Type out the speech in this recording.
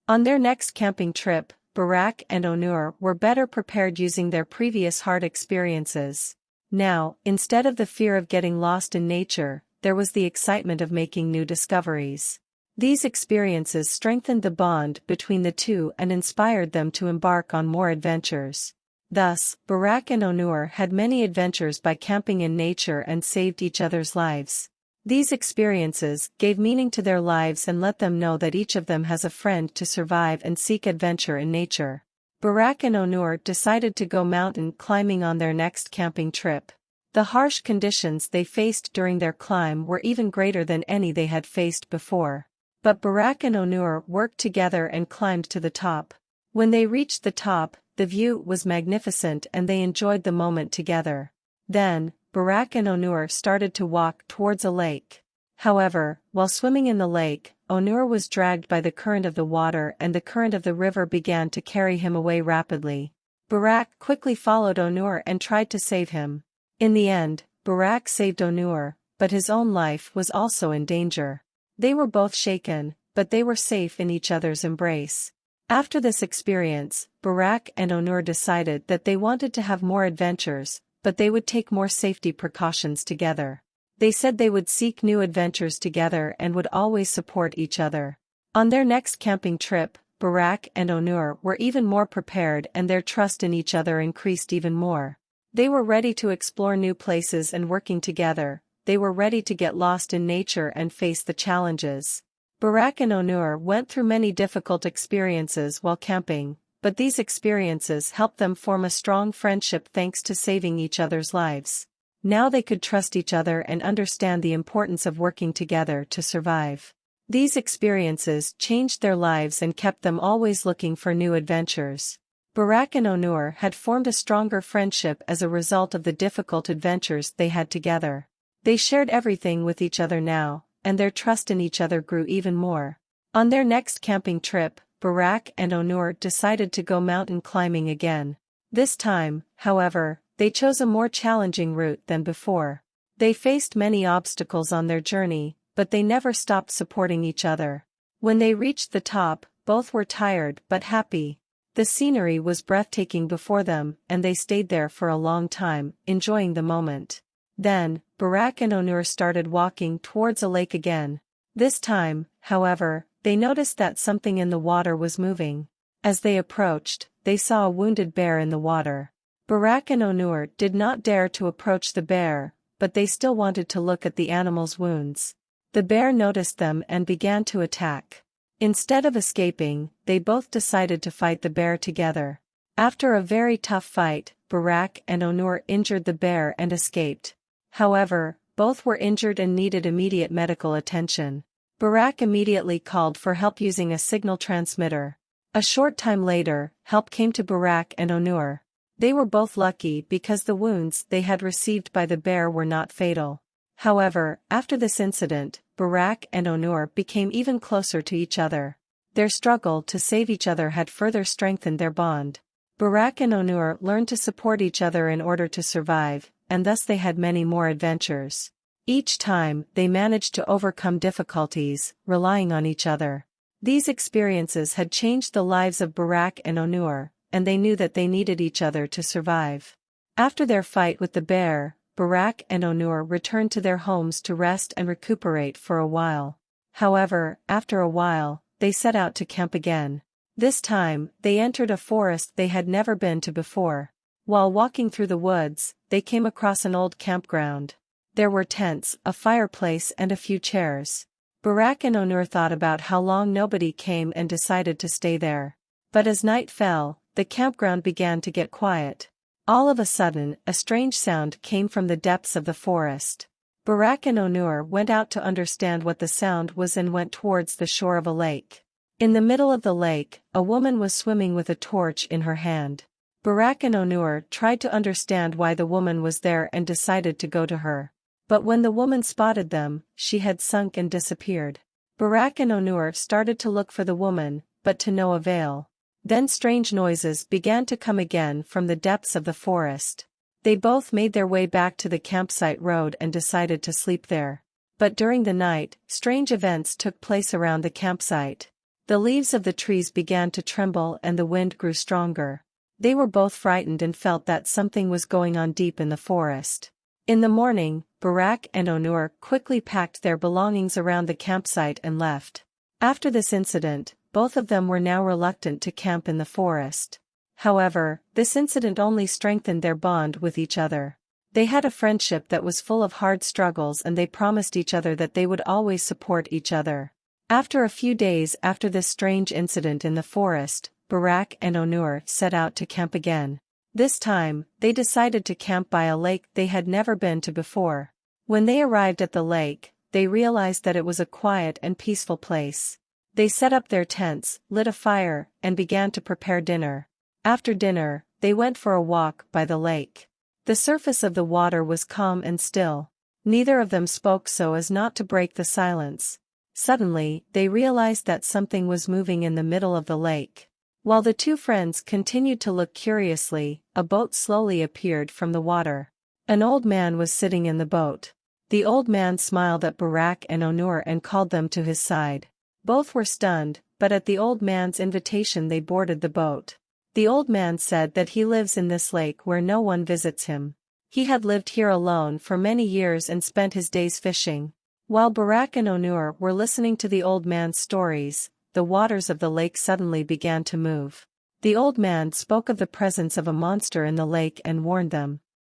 On their next camping trip, Burak and Onur were better prepared using their previous hard experiences. Now, instead of the fear of getting lost in nature, there was the excitement of making new discoveries. These experiences strengthened the bond between the two and inspired them to embark on more adventures. Thus, Burak and Onur had many adventures by camping in nature and saved each other's lives. These experiences gave meaning to their lives and let them know that each of them has a friend to survive and seek adventure in nature. Burak and Onur decided to go mountain climbing on their next camping trip. The harsh conditions they faced during their climb were even greater than any they had faced before. But Burak and Onur worked together and climbed to the top. When they reached the top, the view was magnificent and they enjoyed the moment together. Then, Burak and Onur started to walk towards a lake. However, while swimming in the lake, Onur was dragged by the current of the water and the current of the river began to carry him away rapidly. Burak quickly followed Onur and tried to save him. In the end, Burak saved Onur, but his own life was also in danger. They were both shaken, but they were safe in each other's embrace. After this experience, Burak and Onur decided that they wanted to have more adventures, but they would take more safety precautions together. They said they would seek new adventures together and would always support each other. On their next camping trip, Burak and Onur were even more prepared and their trust in each other increased even more. They were ready to explore new places and working together. They were ready to get lost in nature and face the challenges. Burak and Onur went through many difficult experiences while camping, but these experiences helped them form a strong friendship thanks to saving each other's lives. Now they could trust each other and understand the importance of working together to survive. These experiences changed their lives and kept them always looking for new adventures. Burak and Onur had formed a stronger friendship as a result of the difficult adventures they had together. They shared everything with each other now, and their trust in each other grew even more. On their next camping trip, Burak and Onur decided to go mountain climbing again. This time, however, they chose a more challenging route than before. They faced many obstacles on their journey, but they never stopped supporting each other. When they reached the top, both were tired but happy. The scenery was breathtaking before them, and they stayed there for a long time, enjoying the moment. Then, Burak and Onur started walking towards a lake again. This time, however, they noticed that something in the water was moving. As they approached, they saw a wounded bear in the water. Burak and Onur did not dare to approach the bear, but they still wanted to look at the animal's wounds. The bear noticed them and began to attack. Instead of escaping, they both decided to fight the bear together. After a very tough fight, Burak and Onur injured the bear and escaped. However, both were injured and needed immediate medical attention. Burak immediately called for help using a signal transmitter. A short time later, help came to Burak and Onur. They were both lucky because the wounds they had received by the bear were not fatal. However, after this incident, Burak and Onur became even closer to each other. Their struggle to save each other had further strengthened their bond. Burak and Onur learned to support each other in order to survive, and thus they had many more adventures. Each time, they managed to overcome difficulties, relying on each other. These experiences had changed the lives of Burak and Onur, and they knew that they needed each other to survive. After their fight with the bear, Burak and Onur returned to their homes to rest and recuperate for a while. However, after a while, they set out to camp again. This time, they entered a forest they had never been to before. While walking through the woods, they came across an old campground. There were tents, a fireplace and a few chairs. Burak and Onur thought about how long nobody came and decided to stay there. But as night fell, the campground began to get quiet. All of a sudden, a strange sound came from the depths of the forest. Burak and Onur went out to understand what the sound was and went towards the shore of a lake. In the middle of the lake, a woman was swimming with a torch in her hand. Burak and Onur tried to understand why the woman was there and decided to go to her. But when the woman spotted them, she had sunk and disappeared. Burak and Onur started to look for the woman, but to no avail. Then strange noises began to come again from the depths of the forest. They both made their way back to the campsite road and decided to sleep there. But during the night, strange events took place around the campsite. The leaves of the trees began to tremble and the wind grew stronger. They were both frightened and felt that something was going on deep in the forest. In the morning, Burak and Onur quickly packed their belongings around the campsite and left. After this incident, both of them were now reluctant to camp in the forest. However, this incident only strengthened their bond with each other. They had a friendship that was full of hard struggles and they promised each other that they would always support each other. After a few days after this strange incident in the forest, Burak and Onur set out to camp again. This time, they decided to camp by a lake they had never been to before. When they arrived at the lake, they realized that it was a quiet and peaceful place. They set up their tents, lit a fire, and began to prepare dinner. After dinner, they went for a walk by the lake. The surface of the water was calm and still. Neither of them spoke so as not to break the silence. Suddenly, they realized that something was moving in the middle of the lake. While the two friends continued to look curiously, a boat slowly appeared from the water. An old man was sitting in the boat. The old man smiled at Burak and Onur and called them to his side. Both were stunned, but at the old man's invitation they boarded the boat. The old man said that he lives in this lake where no one visits him. He had lived here alone for many years and spent his days fishing. While Burak and Onur were listening to the old man's stories, the waters of the lake suddenly began to move. The old man spoke of the presence of a monster in the lake and warned them.